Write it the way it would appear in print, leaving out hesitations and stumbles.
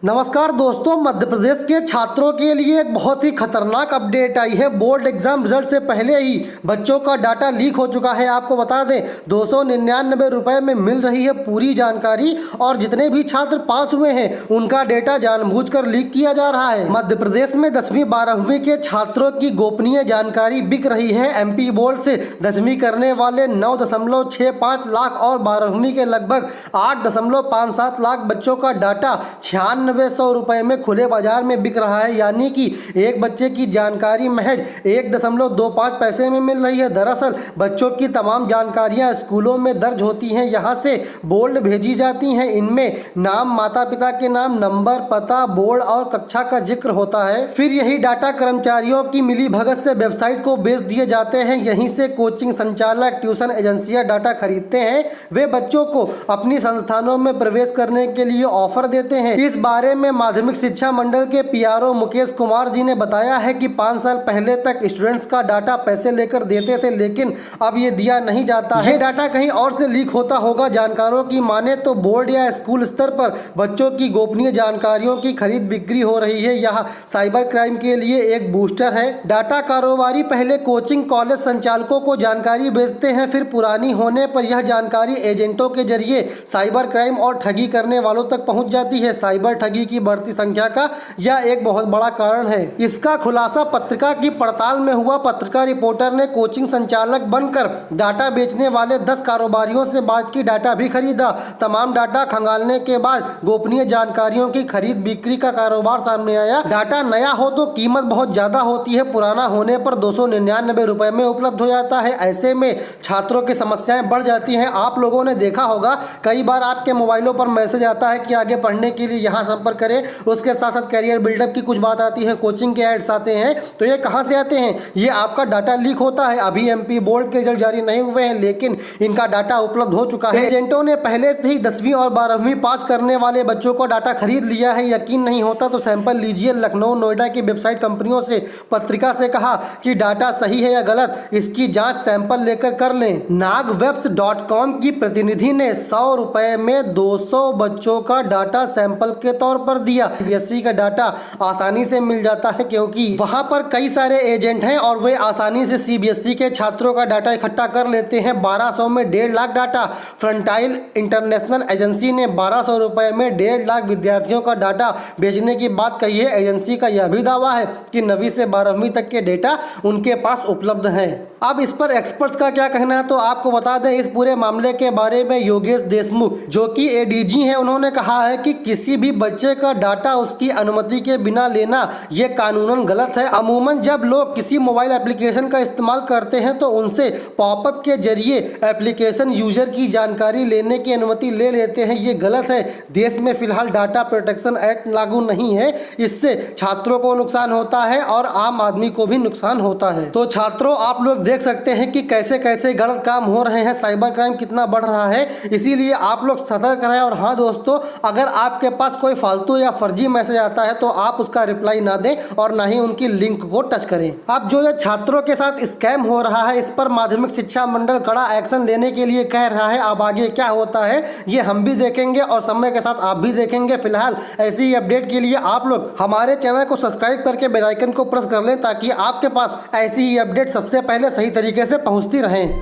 नमस्कार दोस्तों, मध्य प्रदेश के छात्रों के लिए एक बहुत ही खतरनाक अपडेट आई है। बोर्ड एग्जाम रिजल्ट से पहले ही बच्चों का डाटा लीक हो चुका है। आपको बता दें 299 रुपए में मिल रही है पूरी जानकारी और जितने भी छात्र पास हुए हैं उनका डेटा जानबूझकर लीक किया जा रहा है। मध्य प्रदेश में 10वीं 12वीं के छात्रों की गोपनीय जानकारी बिक रही है। एमपी बोर्ड से 10वीं करने वाले 9.65 लाख और 12वीं के लगभग 8.57 लाख बच्चों का डाटा 9600 रुपए में खुले बाजार में बिक रहा है। यानी कि एक बच्चे की जानकारी महज 1.25 पैसे में मिल रही है। दरअसल बच्चों की तमाम जानकारियां स्कूलों में दर्ज होती हैं, यहां से बोर्ड भेजी जाती हैं। इनमें नाम, माता पिता के नाम, नंबर, पता, बोर्ड और कक्षा का जिक्र होता है। फिर यही डाटा कर्मचारियों की मिली भगत से वेबसाइट को बेच दिए जाते हैं। यहीं से कोचिंग संचालक, ट्यूशन एजेंसियां डाटा खरीदते हैं। वे बच्चों को अपनी संस्थानों में प्रवेश करने के लिए ऑफर देते हैं। इस बारे में माध्यमिक शिक्षा मंडल के पीआरओ मुकेश कुमार जी ने बताया है कि 5 साल पहले तक स्टूडेंट्स का डाटा पैसे लेकर देते थे, लेकिन अब ये दिया नहीं जाता है। ये डाटा कहीं और से लीक होता होगा। जानकारों की माने तो बोर्ड या स्कूल स्तर पर बच्चों की गोपनीय जानकारियों की खरीद बिक्री हो रही है। यह साइबर क्राइम के लिए एक बूस्टर है। डाटा कारोबारी पहले कोचिंग कॉलेज संचालकों को जानकारी बेचते हैं, फिर पुरानी होने पर यह जानकारी एजेंटों के जरिए साइबर क्राइम और ठगी करने वालों तक पहुंच जाती है। साइबर ठगी की बढ़ती संख्या का यह एक बहुत बड़ा कारण है। इसका खुलासा पत्रिका की पड़ताल में हुआ। पत्रिका रिपोर्टर ने कोचिंग संचालक बनकर डाटा बेचने वाले 10 कारोबारियों से बात की, डाटा भी खरीदा। तमाम डाटा खंगालने के बाद गोपनीय जानकारियों की खरीद बिक्री का कारोबार सामने आया। डाटा नया हो तो कीमत बहुत ज्यादा होती है, पुराना होने पर 299 रुपए में उपलब्ध हो जाता है। ऐसे में छात्रों की समस्याएं बढ़ जाती हैं। आप लोगों ने देखा होगा कई बार आपके मोबाइलों पर मैसेज आता है कि आगे पढ़ने के लिए यहाँ संपर्क करें। उसके साथ साथ करियर बिल्डअप की कुछ बात आती है, कोचिंग के एड्स आते हैं। तो ये कहाँ से आते हैं? ये आपका डाटा लीक होता है। अभी एमपी बोर्ड के रिजल्ट जारी नहीं हुए हैं, लेकिन इनका डाटा उपलब्ध हो चुका है। एजेंटों ने पहले से ही 10वीं और 12वीं पास करने वाले बच्चों को डाटा खरीद लिया है। यकीन नहीं होता तो सैंपल लीजिए। लखनऊ, नोएडा की वेबसाइट कंपनियों से पत्रिका से कहा कि डाटा सही है या गलत, इसकी जांच सैंपल लेकर कर लें। नागवेब्स.com की प्रतिनिधि ने 100 रुपए में 200 बच्चों का डाटा सैंपल के तौर पर दिया। सीबीएसई का डाटा आसानी से मिल जाता है क्योंकि वहां पर कई सारे एजेंट हैं और वे आसानी से सीबीएसई के छात्रों का डाटा इकट्ठा कर लेते हैं। 1200 में 1.5 लाख डाटा। फ्रंटाइल इंटरनेशनल एजेंसी ने 1200 रुपए में 1.5 लाख विद्यार्थियों का डाटा बेचने की बात कही है। एजेंसी का यह भी दावा है कि 9वीं से 12वीं तक के डेटा उनके पास उपलब्ध है। अब इस पर एक्सपर्ट्स का क्या कहना है, तो आपको बता दें इस पूरे मामले के बारे में योगेश देशमुख, जो कि एडीजी हैं, उन्होंने कहा है कि किसी भी बच्चे का डाटा उसकी अनुमति के बिना लेना ये कानूनन गलत है। अमूमन जब लोग किसी मोबाइल एप्लीकेशन का इस्तेमाल करते हैं तो उनसे पॉपअप के जरिए एप्लीकेशन यूजर की जानकारी लेने की अनुमति ले लेते हैं। ये गलत है। देश में फिलहाल डाटा प्रोटेक्शन एक्ट लागू नहीं है। इससे छात्रों को नुकसान होता है और आम आदमी को भी नुकसान होता है। तो छात्रों, आप लोग देख सकते हैं कि कैसे कैसे गलत काम हो रहे हैं। साइबर क्राइम कितना बढ़ रहा है, इसीलिए आप लोग सतर्क रहें। और हाँ दोस्तों, अगर आपके पास कोई फालतू या फर्जी मैसेज आता है तो आप उसका रिप्लाई ना दें और ना ही उनकी लिंक को टच करें। अब जो ये छात्रों के साथ स्कैम हो रहा है, इस पर माध्यमिक शिक्षा मंडल कड़ा एक्शन लेने के लिए कह रहा है। अब आगे क्या होता है ये हम भी देखेंगे और समय के साथ आप भी देखेंगे। फिलहाल ऐसी ही अपडेट के लिए आप लोग हमारे चैनल को सब्सक्राइब करके बेल आइकन को प्रेस कर लें, ताकि आपके पास ऐसी ही अपडेट सबसे पहले सही तरीके से पहुंचती रहें।